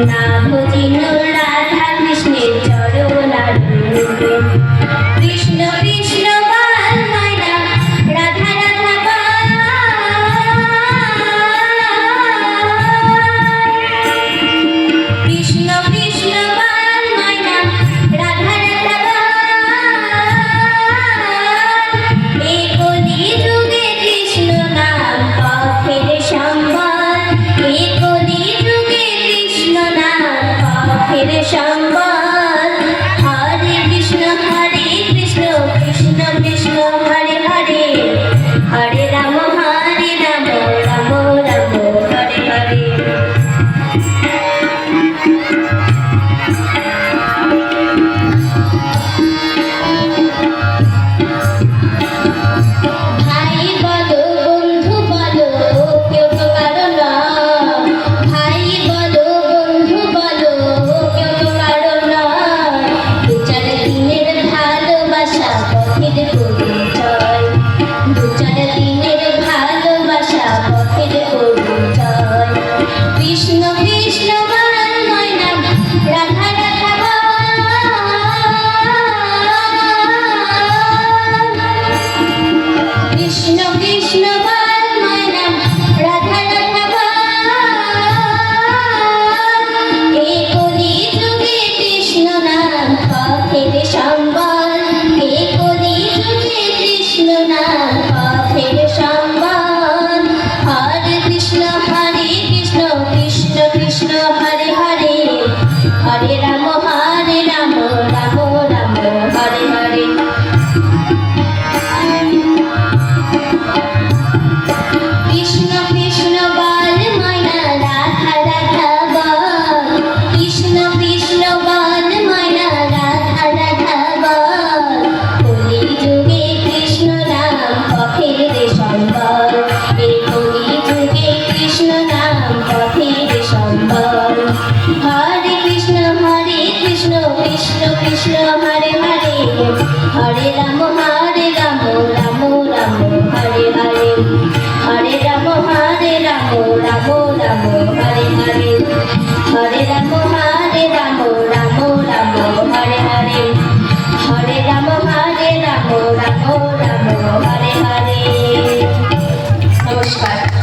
না ভজিনু রাধা কৃষ্ণের চরণারবিন্দে। কৃষ্ণ কৃষ্ণ বাল ময়না রাধা রাধা বাল। কৃষ্ণ কৃষ্ণ বাল ময়না রাধা রাধা বাল। এই কলি যুগে কৃষ্ণ নাম পথের সম্বল। এই কলি যুগে কৃষ্ণ নাম পথের সম্বল। হরে কৃষ্ণ কৃষ্ণ কৃষ্ণ হরে হরে। হরে রাম রাম রাম হরে হরে। ভাই বলো বন্ধু বলো কেউ তো কারো নয়। ভাই বলো বন্ধু বলো কেউ তো কারো নয়। দু চার দিনের ভালোবাসা পথের পরিচয়। দু চার দিনের ভালোবাসা পথের পরিচয়। কৃষ্ণ কৃষ্ণ বাল ময়না রাধা রাধা বাল। কৃষ্ণ কৃষ্ণ বাল ময়না রাধা রাধা বাল। এই কলি যুগে কৃষ্ণ নাম পথের সম্বল। এই কলি যুগে কৃষ্ণ নাম পথের সম্বল। হরে কৃষ্ণ কৃষ্ণ কৃষ্ণ হরে হরে। হরে রাম রাম রাম হরে হরে। কৃষ্ণ কৃষ্ণ বাল ময়না রাধা রাধা বাল। কৃষ্ণ কৃষ্ণ বাল ময়না রাধা রাধা বাল। কলি যুগে কৃষ্ণ নাম পথের সম্বল। এই কলি যুগে কৃষ্ণ নাম পথের সম্বল। হরে কৃষ্ণ কৃষ্ণ কৃষ্ণ হরে হরে। হরে রাম রাম হরে হরে। হরে রাম রাম রাম